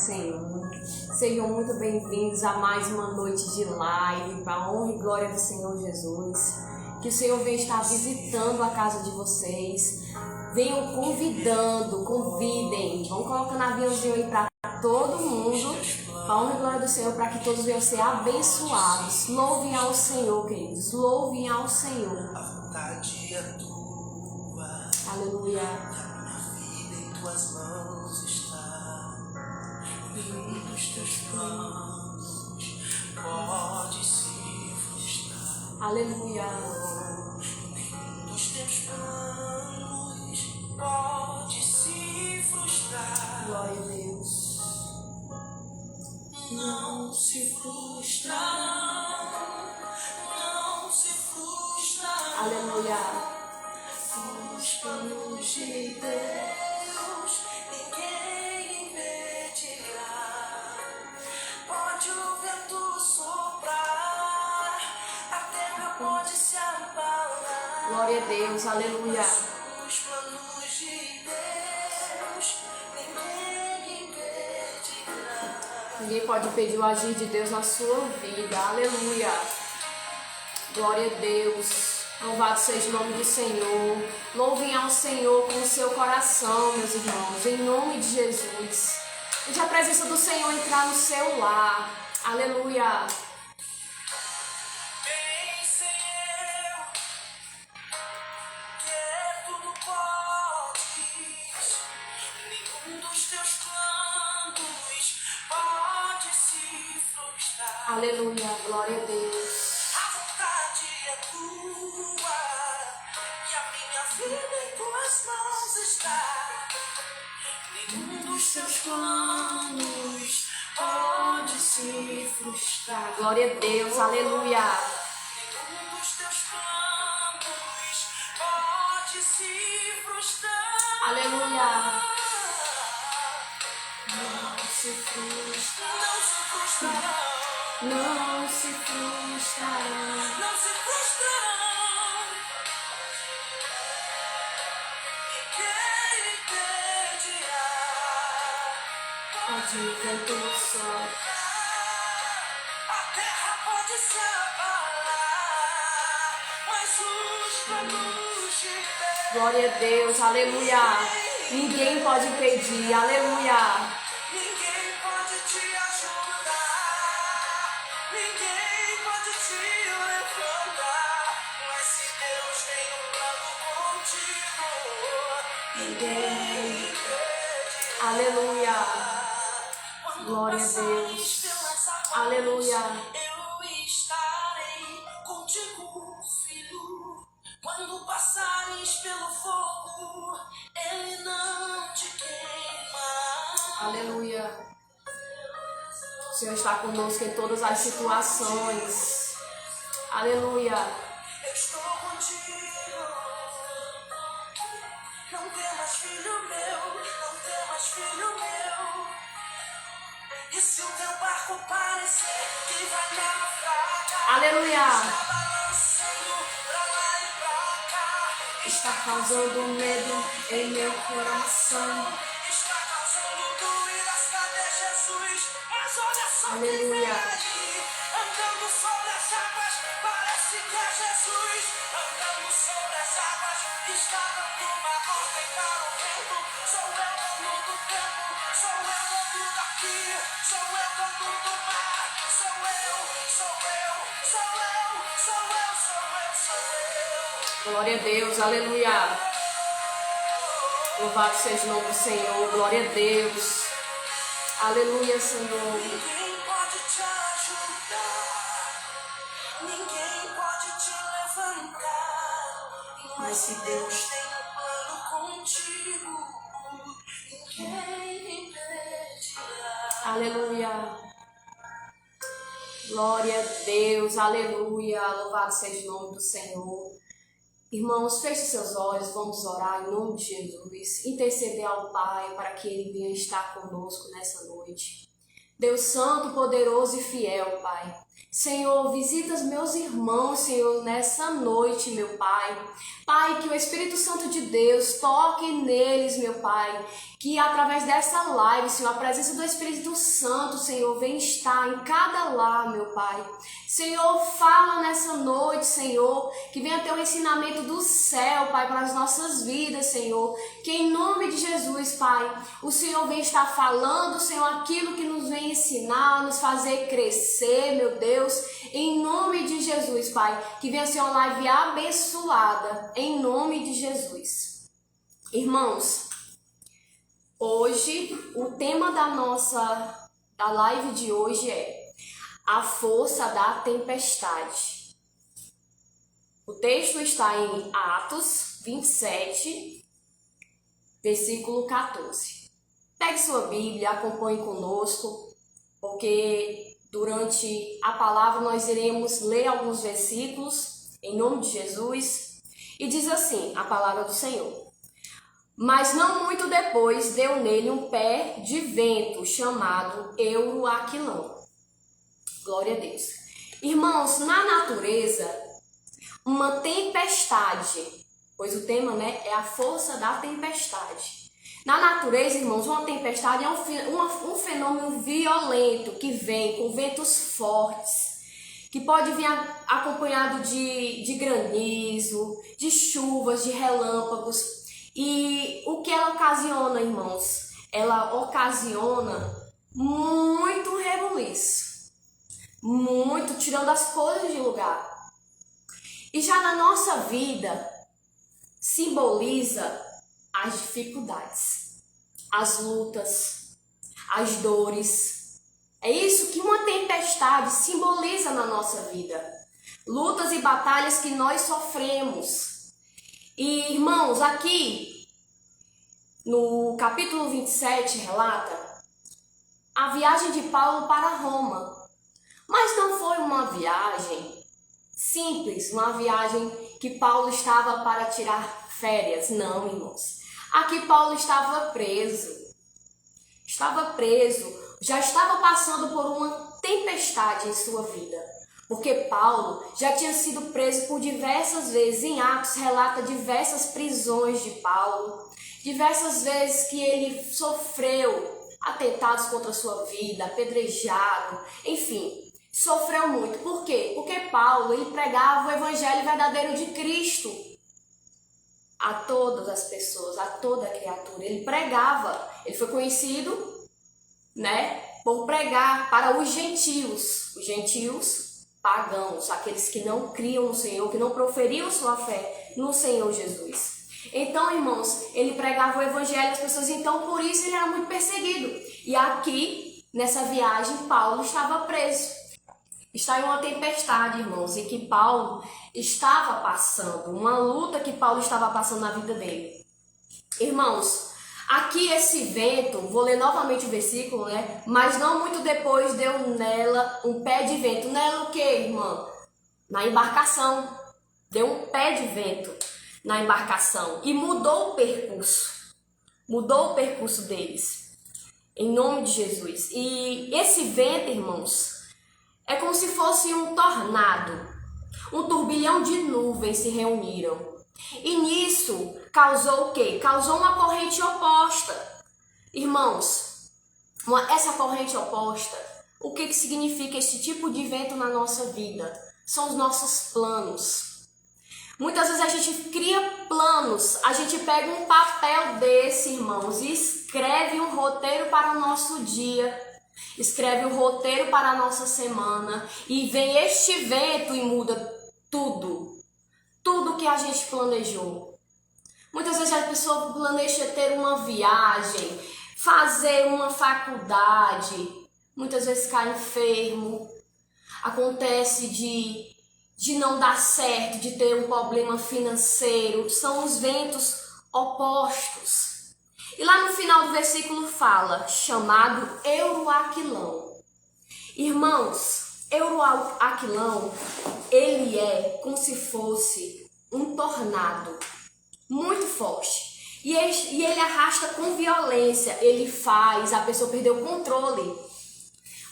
Senhor, sejam muito bem-vindos a mais uma noite de live, para a honra e glória do Senhor Jesus. Que o Senhor venha estar visitando a casa de vocês, venham convidem, vão colocando aviãozinho aí para todo mundo, para a honra e glória do Senhor, para que todos venham ser abençoados. Louvem ao Senhor, queridos, louvem ao Senhor. A vontade é tua, Aleluia. minha vida em tuas mãos está. Nenhum dos teus planos pode se frustrar. Aleluia. Nenhum dos teus planos pode se frustrar. Glória a Deus. Não se frustra, não se frustra. Aleluia. Os planos de Deus ninguém impedirá. Pode o vento soprar, a terra pode se abalar. Glória a Deus. Aleluia. Os planos de Deus ninguém impedirá. Ninguém pode impedir o agir de Deus na sua vida. Aleluia. Glória a Deus. Louvado seja o nome do Senhor. Louvem ao Senhor com o seu coração, meus irmãos, em nome de Jesus. Deixe a presença do Senhor entrar no seu lar. Aleluia. Quem sei eu, que tudo podes, nenhum dos teus planos pode se frustrar. Aleluia. Glória a Deus. A vontade é tua e a minha vida em tuas mãos está. Nenhum dos teus planos pode se frustrar. Glória a Deus. Aleluia. Nenhum dos teus planos pode se frustrar. Aleluia. Não se frustra, não se frustrarão. Não se frustrarão. Não se frustrarão. Ninguém impedirá. Pode o vento soprar. A terra pode se abalar, mas os planos de Deus Glória a Deus. Aleluia. Ninguém pode impedir. Aleluia. ninguém pode te ajudar, ninguém pode te levantar. Mas se Deus tem plano contigo, ninguém impedirá. Aleluia. Quando Glória a passares Deus. pelas águas, Aleluia. eu estarei contigo, filho. Quando passares pelo fogo, ele não te queima. Aleluia. O Senhor está conosco em todas as situações. Aleluia. Eu estou contigo. Não temas, filho meu, não temas, filho meu. E se o teu barco parecer que vai naufragar, Aleluia. está balançando pra lá e pra cá. Está causando medo em meu coração. Está causando dúvidas, cadê Jesus? Mas olha só quem vem Aleluia. aí, andando sobre as águas, parece que é Jesus. Andando sobre as águas, está dando uma ordem para o vento. Sou eu dono do tempo, sou eu dono daqui, sou eu dono do mar. Sou eu, sou eu, sou eu, sou eu, sou eu, sou eu. Glória a Deus. Aleluia. Louvado seja o nome do Senhor. Glória a Deus. Aleluia, Senhor. Ninguém pode te ajudar, ninguém pode te levantar. Mas se Deus tem um plano contigo, ninguém impedirá. Aleluia. Glória a Deus. Aleluia. Louvado seja o nome do Senhor. Irmãos, feche seus olhos, vamos orar em nome de Jesus, interceder ao Pai para que Ele venha estar conosco nessa noite. Deus Santo, poderoso e fiel, Pai, Senhor, visita os meus irmãos, Senhor, nessa noite, meu Pai. Pai, que o Espírito Santo de Deus toque neles, meu Pai. Que através dessa live, Senhor, a presença do Espírito Santo, Senhor, venha estar em cada lar, meu Pai. Senhor, fala nessa noite, Senhor, que venha ter o ensinamento do céu, Pai, para as nossas vidas, Senhor. Que em nome de Jesus, Pai, o Senhor venha estar falando, Senhor, aquilo que nos vem ensinar, nos fazer crescer, meu Deus. Em nome de Jesus, Pai, que venha ser uma live abençoada, em nome de Jesus. Irmãos, hoje, o tema da live de hoje é a força da tempestade. O texto está em Atos 27, versículo 14. Pegue sua Bíblia, acompanhe conosco, porque durante a palavra nós iremos ler alguns versículos, em nome de Jesus, e diz assim a palavra do Senhor. Mas não muito depois deu nele um pé de vento chamado Euroaquilão. Glória a Deus. Irmãos, na natureza, uma tempestade, pois o tema, é a força da tempestade. Na natureza, irmãos, uma tempestade é um fenômeno violento que vem com ventos fortes, que pode vir acompanhado de granizo, de chuvas, de relâmpagos. E o que ela ocasiona, irmãos? Ela ocasiona muito rebuliço, muito tirando as coisas de lugar. E já na nossa vida, simboliza as dificuldades, as lutas, as dores. É isso que uma tempestade simboliza na nossa vida. Lutas e batalhas que nós sofremos. E, irmãos, aqui no capítulo 27 relata a viagem de Paulo para Roma. Mas não foi uma viagem simples, uma viagem que Paulo estava para tirar férias. Não, irmãos. Aqui Paulo estava preso. Já estava passando por uma tempestade em sua vida. Porque Paulo já tinha sido preso por diversas vezes. Em Atos relata diversas prisões de Paulo, diversas vezes que ele sofreu atentados contra a sua vida, apedrejado, enfim, sofreu muito. Por quê? Porque Paulo, ele pregava o evangelho verdadeiro de Cristo a todas as pessoas, a toda a criatura. Ele pregava, ele foi conhecido, por pregar para os gentios pagãos, aqueles que não criam no Senhor, que não proferiam sua fé no Senhor Jesus. Então, irmãos, ele pregava o evangelho às pessoas, então por isso ele era muito perseguido. E aqui, nessa viagem, Paulo estava preso. Está em uma tempestade, irmãos, e que Paulo estava passando, uma luta que Paulo estava passando na vida dele. Irmãos, aqui esse vento, vou ler novamente o versículo, Mas não muito depois deu nela um pé de vento. Nela o que, irmã? Na embarcação. Deu um pé de vento na embarcação e mudou o percurso. Mudou o percurso deles. Em nome de Jesus. E esse vento, irmãos, é como se fosse um tornado. Um turbilhão de nuvens se reuniram. E nisso causou o quê? Causou uma corrente oposta. Irmãos, essa corrente oposta, o que significa esse tipo de vento na nossa vida? São os nossos planos. Muitas vezes a gente cria planos, a gente pega um papel desse, irmãos, e escreve um roteiro para o nosso dia, escreve um roteiro para a nossa semana, e vem este vento e muda tudo que a gente planejou. Muitas vezes a pessoa planeja ter uma viagem, fazer uma faculdade, muitas vezes cai enfermo, acontece de não dar certo, de ter um problema financeiro, são os ventos opostos. E lá no final do versículo fala, chamado Euroaquilão. Irmãos, Euroaquilão, ele é como se fosse um tornado muito forte. E ele arrasta com violência, ele faz a pessoa perder o controle.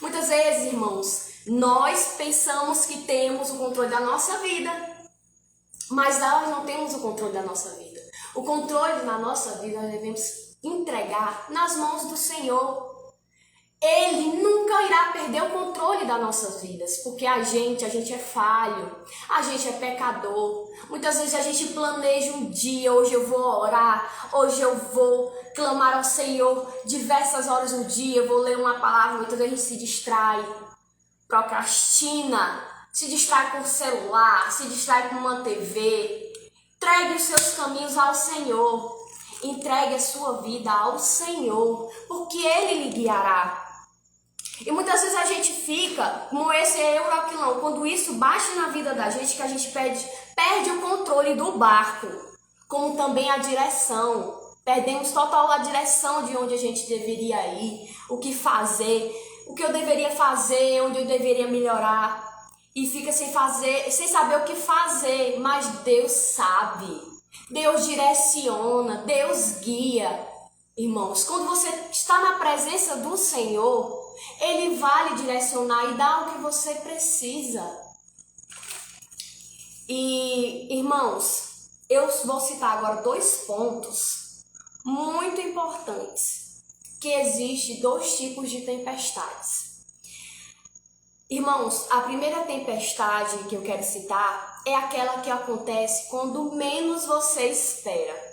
Muitas vezes, irmãos, Nós pensamos que temos o controle da nossa vida, mas nós não temos o controle da nossa vida. O controle da nossa vida nós devemos entregar nas mãos do Senhor. Ele nunca irá perder o controle das nossas vidas, porque a gente é falho, a gente é pecador. Muitas vezes a gente planeja um dia, hoje eu vou orar, hoje eu vou clamar ao Senhor diversas horas no dia, eu vou ler uma palavra, muitas vezes a gente se distrai, procrastina, se distrai com o celular, se distrai com uma TV. Entregue os seus caminhos ao Senhor, entregue a sua vida ao Senhor, porque Ele lhe guiará. E muitas vezes a gente fica como esse euroquilão, quando isso bate na vida da gente, que a gente perde o controle do barco, como também a direção. Perdemos total a direção de onde a gente deveria ir, o que fazer, o que eu deveria fazer, onde eu deveria melhorar. E fica sem saber o que fazer, mas Deus sabe. Deus direciona, Deus guia. Irmãos, quando você está na presença do Senhor, Ele vai lhe direcionar e dar o que você precisa. E, irmãos, eu vou citar agora 2 pontos muito importantes, que existem 2 tipos de tempestades. Irmãos, a primeira tempestade que eu quero citar é aquela que acontece quando menos você espera.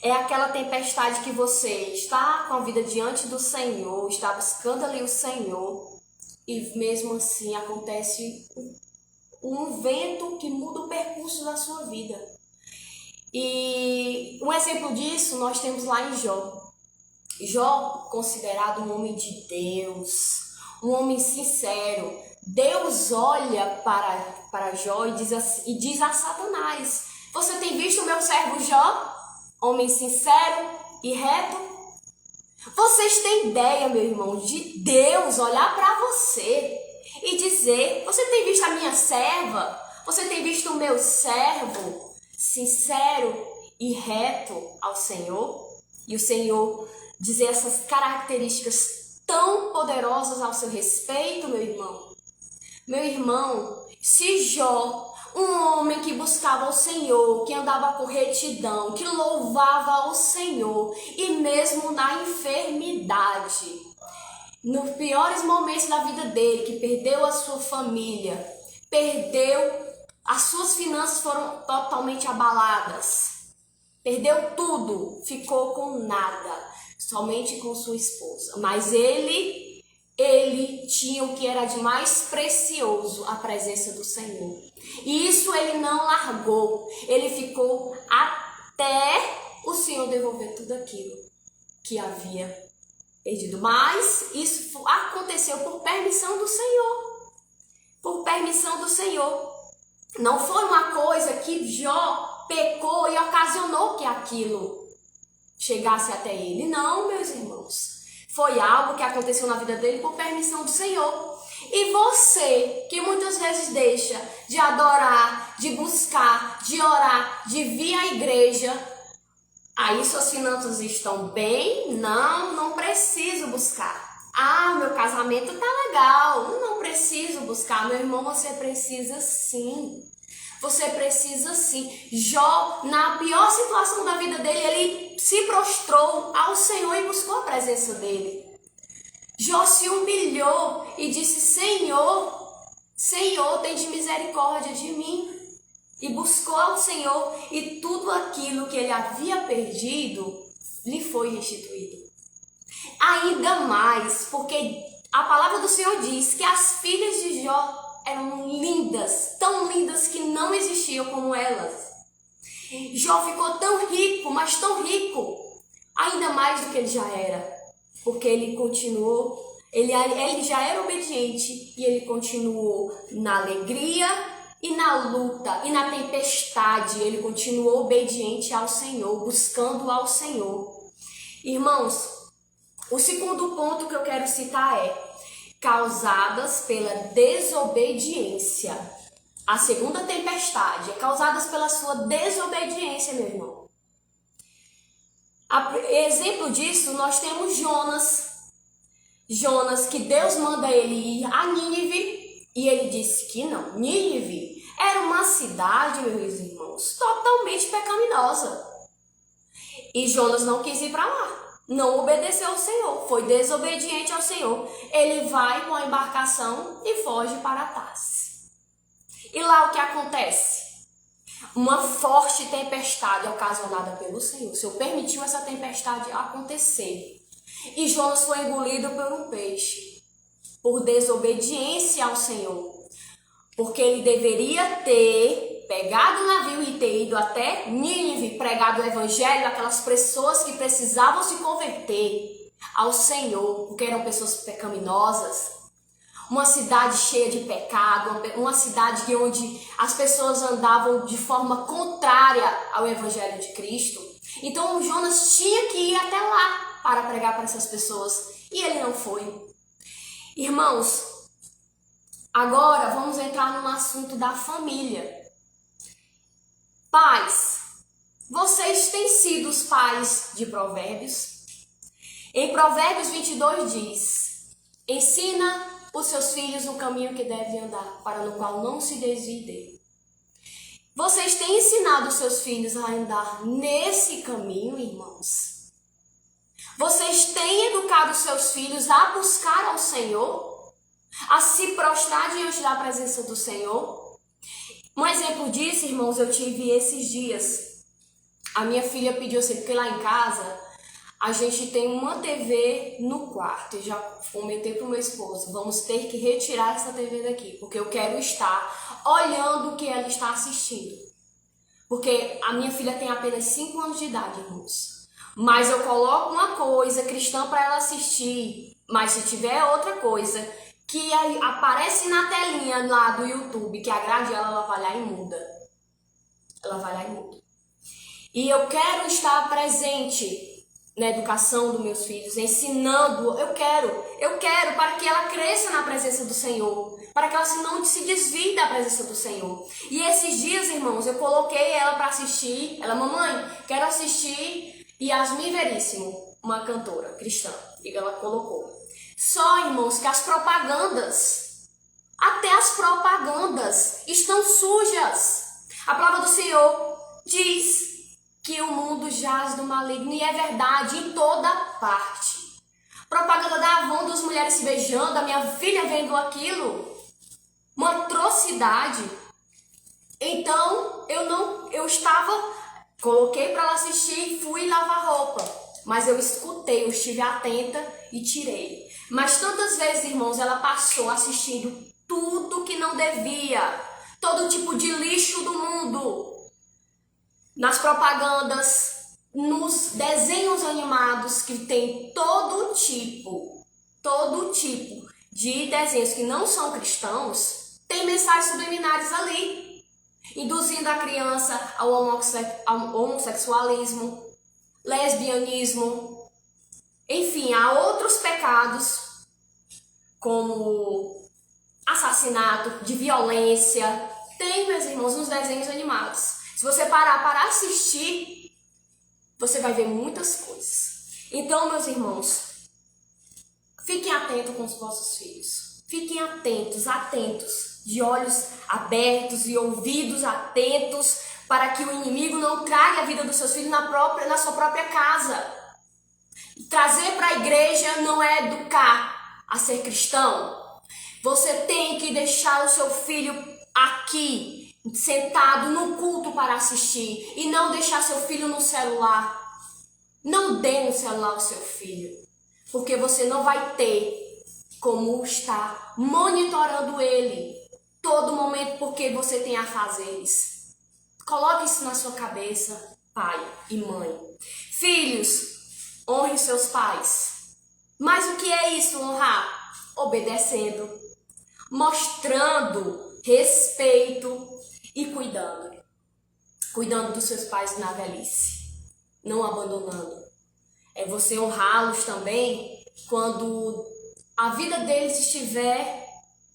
É aquela tempestade que você está com a vida diante do Senhor, está buscando ali o Senhor, e mesmo assim acontece um vento que muda o percurso da sua vida. E um exemplo disso nós temos lá em Jó. Jó, considerado um homem de Deus, um homem sincero. Deus olha para Jó e diz a Satanás: você tem visto o meu servo Jó? Homem sincero e reto. Vocês têm ideia, meu irmão, de Deus olhar para você e dizer: você tem visto a minha serva? Você tem visto o meu servo sincero e reto ao Senhor? E o Senhor dizer essas características tão poderosas ao seu respeito, meu irmão. Meu irmão, se Jó, um homem que buscava o Senhor, que andava com retidão, que louvava o Senhor, e mesmo na enfermidade, nos piores momentos da vida dele, que perdeu a sua família, as suas finanças foram totalmente abaladas, perdeu tudo, ficou com nada, somente com sua esposa. Mas ele tinha o que era de mais precioso, a presença do Senhor. E isso ele não largou. Ele ficou até o Senhor devolver tudo aquilo que havia perdido. Mas isso aconteceu por permissão do Senhor. Por permissão do Senhor. Não foi uma coisa que Jó pecou e ocasionou que aquilo chegasse até ele. Não, meus irmãos. Foi algo que aconteceu na vida dele por permissão do Senhor. E você, que muitas vezes deixa de adorar, de buscar, de orar, de vir à igreja, aí suas finanças estão bem? Não preciso buscar. Ah, meu casamento tá legal, não preciso buscar. Meu irmão, você precisa sim. Você precisa sim. Jó, na pior situação da vida dele, ele se prostrou ao Senhor e buscou a presença dele. Jó se humilhou e disse: Senhor, tem de misericórdia de mim. E buscou ao Senhor, e tudo aquilo que ele havia perdido lhe foi restituído. Ainda mais, porque a palavra do Senhor diz que as filhas de Jó eram lindas, tão lindas que não existiam como elas. Jó ficou tão rico, mas tão rico, ainda mais do que ele já era, porque ele continuou, ele já era obediente e ele continuou na alegria e na luta e na tempestade. Ele continuou obediente ao Senhor, buscando ao Senhor. Irmãos, o segundo ponto que eu quero citar é causadas pela desobediência. A segunda tempestade é causada pela sua desobediência, meu irmão. Exemplo disso, nós temos Jonas. Jonas, que Deus manda ele ir a Nínive, e ele disse que não. Nínive era uma cidade, meus irmãos, totalmente pecaminosa. E Jonas não quis ir para lá, não obedeceu ao Senhor, foi desobediente ao Senhor. Ele vai com a embarcação e foge para Tarsis. E lá o que acontece? Uma forte tempestade ocasionada pelo Senhor. O Senhor permitiu essa tempestade acontecer. E Jonas foi engolido por um peixe, por desobediência ao Senhor. Porque ele deveria ter pegado o navio e ter ido até Nínive, pregado o evangelho àquelas pessoas que precisavam se converter ao Senhor, porque eram pessoas pecaminosas. Uma cidade cheia de pecado, uma cidade onde as pessoas andavam de forma contrária ao evangelho de Cristo. Então Jonas tinha que ir até lá para pregar para essas pessoas, e ele não foi. Irmãos, agora vamos entrar no assunto da família. Pais, vocês têm sido os pais de Provérbios? Em Provérbios 22 diz: ensina os seus filhos no caminho que devem andar, para no qual não se desvie dele. Vocês têm ensinado os seus filhos a andar nesse caminho, irmãos? Vocês têm educado os seus filhos a buscar ao Senhor? A se prostrar diante da presença do Senhor? Um exemplo disso, irmãos, eu tive esses dias. A minha filha pediu assim, porque lá em casa a gente tem uma TV no quarto. E já comentei para o meu esposo, vamos ter que retirar essa TV daqui, porque eu quero estar olhando o que ela está assistindo. Porque a minha filha tem apenas 5 anos de idade, irmãos. Mas eu coloco uma coisa cristã para ela assistir, mas se tiver outra coisa que aparece na telinha lá do YouTube, que agrade ela, ela vai lá e muda. Ela vai lá e muda. E eu quero estar presente na educação dos meus filhos, ensinando. Eu quero para que ela cresça na presença do Senhor, para que ela não se desvie da presença do Senhor. E esses dias, irmãos, eu coloquei ela para assistir. Ela, mamãe, quero assistir Yasmin Veríssimo, uma cantora cristã. E ela colocou. Só, irmãos, que as propagandas, até as propagandas estão sujas. A palavra do Senhor diz que o mundo jaz do maligno, e é verdade, em toda parte. Propaganda da Avon, das mulheres se beijando, a minha filha vendo aquilo, uma atrocidade. Então, coloquei para ela assistir e fui lavar roupa. Mas eu escutei, eu estive atenta e tirei. Mas tantas vezes, irmãos, ela passou assistindo tudo que não devia, todo tipo de lixo do mundo, nas propagandas, nos desenhos animados que tem todo tipo de desenhos que não são cristãos, tem mensagens subliminares ali, induzindo a criança ao homossexualismo, lesbianismo, enfim, há outros pecados, como assassinato, de violência. Tem, meus irmãos, nos desenhos animados. Se você parar para assistir, você vai ver muitas coisas. Então, meus irmãos, fiquem atentos com os vossos filhos. Fiquem atentos, de olhos abertos e ouvidos atentos, para que o inimigo não traga a vida dos seus filhos na sua própria casa. Trazer para a igreja não é educar a ser cristão. Você tem que deixar o seu filho aqui, sentado no culto para assistir, e não deixar seu filho no celular. Não dê um celular ao seu filho, porque você não vai ter como estar monitorando ele todo momento, porque você tem afazeres. Coloque isso na sua cabeça, pai e mãe. Filhos, honre seus pais. Mas o que é isso, honrar? Obedecendo, mostrando respeito e cuidando. Cuidando dos seus pais na velhice, não abandonando. É você honrá-los também quando a vida deles estiver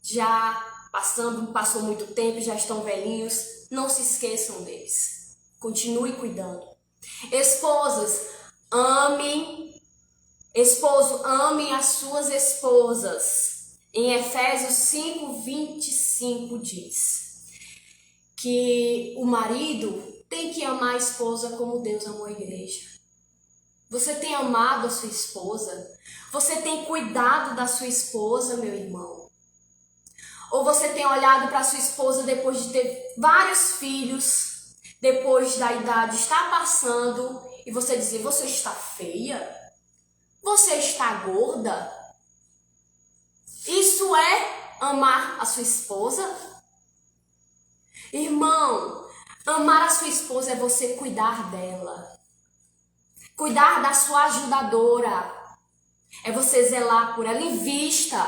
já passou muito tempo, já estão velhinhos. Não se esqueçam deles. Continue cuidando. Esposas, amem Esposo, amem as suas esposas. Em Efésios 5:25 diz que o marido tem que amar a esposa como Deus amou a igreja. Você tem amado a sua esposa? Você tem cuidado da sua esposa, meu irmão? Ou você tem olhado para sua esposa depois de ter vários filhos, depois da idade estar passando, e você dizer, você está feia? Você está gorda? Isso é amar a sua esposa? Irmão, amar a sua esposa é você cuidar dela. Cuidar da sua ajudadora. É você zelar por ela, invista.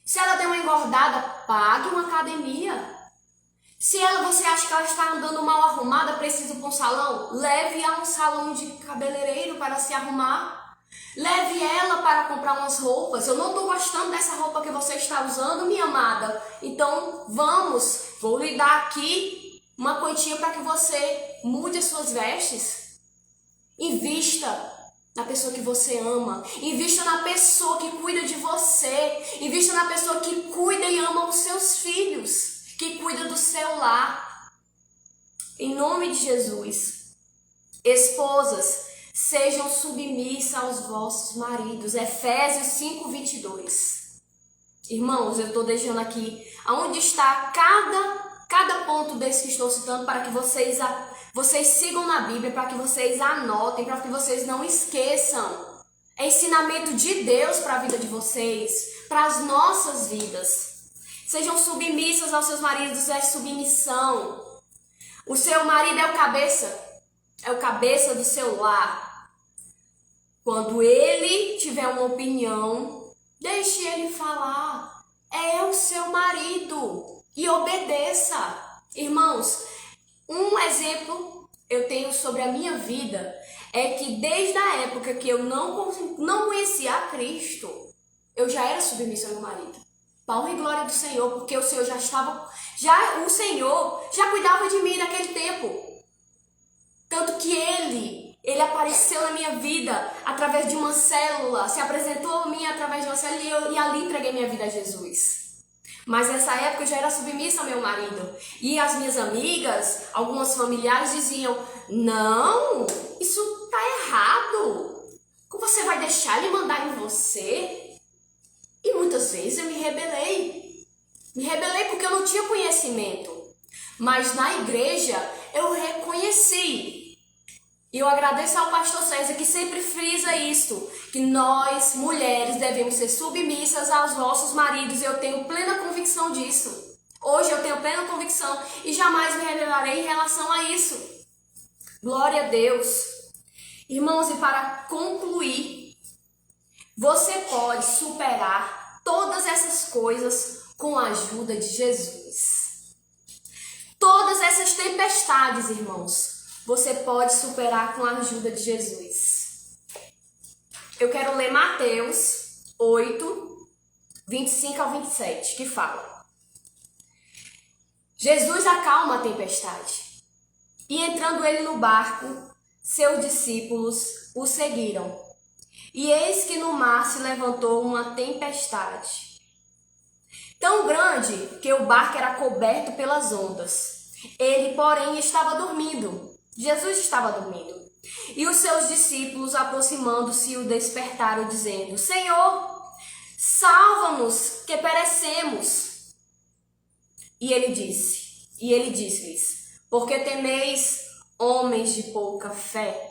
Se ela der uma engordada, pague uma academia. Se você acha que ela está andando mal arrumada, precisa para um salão, leve a um salão de cabeleireiro para se arrumar. Leve ela para comprar umas roupas. Eu não estou gostando dessa roupa que você está usando, minha amada. Então, vou lhe dar aqui uma quantia para que você mude as suas vestes. Invista na pessoa que você ama. Invista na pessoa que cuida de você. Invista na pessoa que cuida e ama os seus filhos, que cuida do seu lar. Em nome de Jesus. Esposas, sejam submissas aos vossos maridos. Efésios 5:22. Irmãos, eu estou deixando aqui aonde está cada ponto desse que estou citando para que vocês sigam na Bíblia, para que vocês anotem, para que vocês não esqueçam. É ensinamento de Deus para a vida de vocês, para as nossas vidas. Sejam submissas aos seus maridos, é submissão. O seu marido é o cabeça do seu lar. Quando ele tiver uma opinião, deixe ele falar. É o seu marido e obedeça. Irmãos, um exemplo eu tenho sobre a minha vida é que desde a época que eu não conhecia a Cristo, eu já era submissa ao meu marido. Para honra e glória do Senhor, porque o Senhor o Senhor já cuidava de mim naquele tempo. Tanto que ele apareceu na minha vida através de uma célula, se apresentou a mim através de uma célula e ali entreguei minha vida a Jesus. Mas nessa época eu já era submissa ao meu marido. E as minhas amigas, algumas familiares diziam, não, isso tá errado. Como você vai deixar ele mandar em você? E muitas vezes eu me rebelei. Me rebelei porque eu não tinha conhecimento. Mas na igreja eu reconheci. E eu agradeço ao pastor César que sempre frisa isso, que nós, mulheres, devemos ser submissas aos nossos maridos. E eu tenho plena convicção disso. Hoje eu tenho plena convicção e jamais me rebelarei em relação a isso. Glória a Deus. Irmãos, e para concluir, você pode superar todas essas coisas com a ajuda de Jesus. Todas essas tempestades, irmãos, você pode superar com a ajuda de Jesus. Eu quero ler Mateus 8:25-27, que fala: Jesus acalma a tempestade. E entrando ele no barco, seus discípulos o seguiram. E eis que no mar se levantou uma tempestade, tão grande que o barco era coberto pelas ondas. Ele, porém, estava dormindo. Jesus estava dormindo. E os seus discípulos, aproximando-se, o despertaram, dizendo: Senhor, salva-nos, que perecemos. E ele disse-lhes: Por que temeis, homens de pouca fé?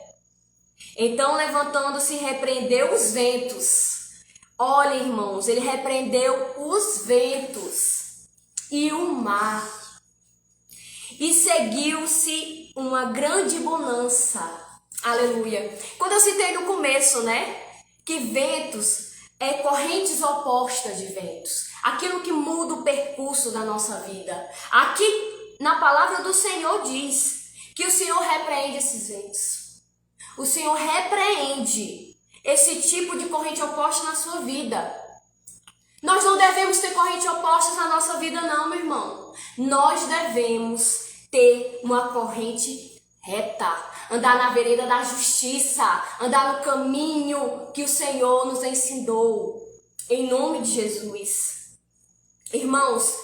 Então, levantando-se, repreendeu os ventos. Olha, irmãos, ele repreendeu os ventos e o mar. E seguiu-se uma grande bonança. Aleluia. Quando eu citei no começo, que ventos é correntes opostas de ventos. Aquilo que muda o percurso da nossa vida. Aqui, na palavra do Senhor, diz que o Senhor repreende esses ventos. O Senhor repreende esse tipo de corrente oposta na sua vida. Nós não devemos ter correntes opostas na nossa vida, não, meu irmão. Nós devemos ter uma corrente reta, andar na vereda da justiça, andar no caminho que o Senhor nos ensinou, em nome de Jesus. Irmãos,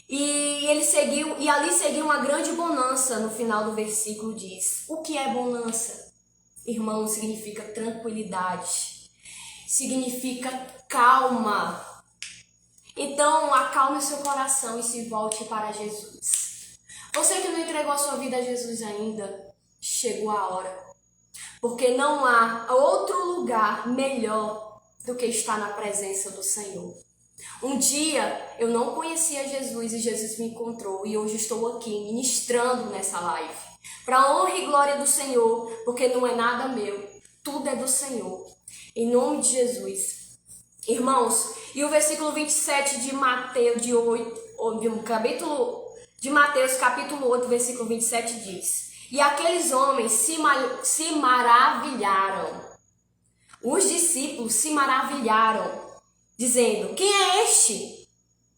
e ali seguiu uma grande bonança. No final do versículo diz: o que é bonança? Irmão, significa tranquilidade, significa calma. Então, acalme o seu coração e se volte para Jesus. Você que não entregou a sua vida a Jesus ainda, chegou a hora. Porque não há outro lugar melhor do que estar na presença do Senhor. Um dia eu não conhecia Jesus e Jesus me encontrou e hoje estou aqui ministrando nessa live. Para a honra e glória do Senhor, porque não é nada meu, tudo é do Senhor. Em nome de Jesus. Irmãos, e o versículo 27 de Mateus, capítulo 8, versículo 27 diz: e aqueles homens se maravilharam. Os discípulos se maravilharam, dizendo: quem é este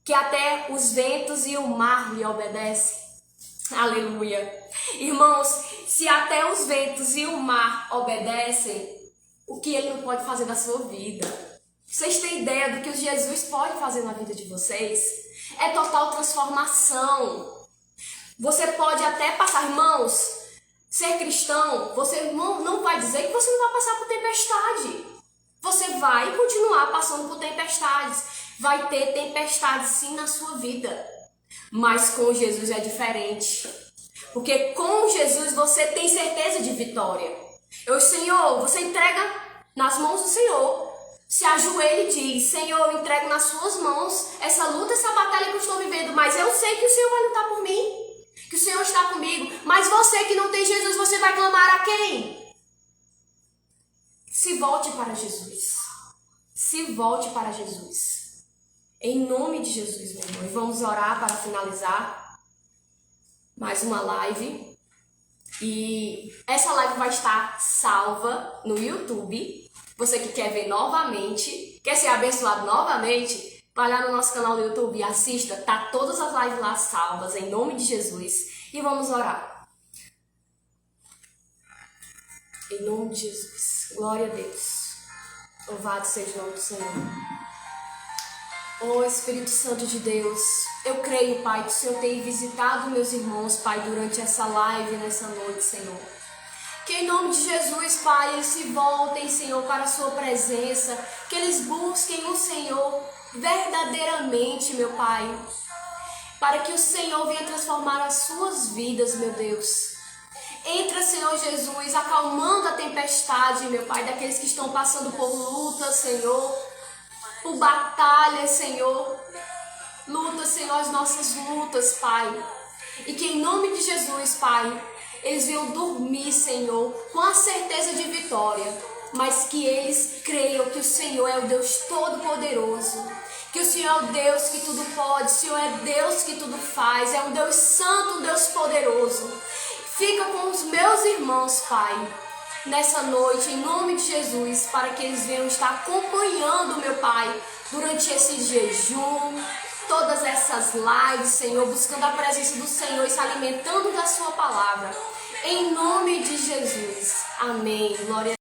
que até os ventos e o mar lhe obedecem? Aleluia. Irmãos, se até os ventos e o mar obedecem, o que ele não pode fazer na sua vida? Vocês têm ideia do que o Jesus pode fazer na vida de vocês? É total transformação. Você pode até passar, irmãos, ser cristão, você não vai dizer que você não vai passar por tempestade. Você vai continuar passando por tempestades. Vai ter tempestades sim na sua vida. Mas com Jesus é diferente. Porque com Jesus você tem certeza de vitória. Senhor, você entrega nas mãos do Senhor. Se ajoelha e diz: Senhor, eu entrego nas suas mãos essa luta, essa batalha que eu estou vivendo. Mas eu sei que o Senhor vai lutar por mim. Que o Senhor está comigo. Mas você que não tem Jesus, você vai clamar a quem? Se volte para Jesus. Se volte para Jesus. Em nome de Jesus, meu irmão. E vamos orar para finalizar mais uma live. E essa live vai estar salva no YouTube. Você que quer ver novamente, quer ser abençoado novamente, vai lá no nosso canal do YouTube e assista. Tá todas as lives lá salvas, em nome de Jesus. E vamos orar. Em nome de Jesus. Glória a Deus. Louvado seja o nome do Senhor. Oh, Espírito Santo de Deus, eu creio, Pai, que o Senhor tem visitado meus irmãos, Pai, durante essa live, nessa noite, Senhor. Que em nome de Jesus, Pai, eles se voltem, Senhor, para a sua presença. Que eles busquem o Senhor verdadeiramente, meu Pai. Para que o Senhor venha transformar as suas vidas, meu Deus. Entra, Senhor Jesus, acalmando a tempestade, meu Pai, daqueles que estão passando por lutas, Senhor. Por batalhas, Senhor. Lutas, Senhor, as nossas lutas, Pai. E que em nome de Jesus, Pai, eles venham dormir, Senhor, com a certeza de vitória, mas que eles creiam que o Senhor é o Deus Todo-Poderoso, que o Senhor é o Deus que tudo pode, o Senhor é Deus que tudo faz, é um Deus Santo, um Deus poderoso. Fica com os meus irmãos, Pai, nessa noite, em nome de Jesus, para que eles venham estar acompanhando, meu Pai, durante esse jejum, todas essas lives, Senhor, buscando a presença do Senhor e se alimentando da sua palavra. Em nome de Jesus. Amém. Glória a Deus.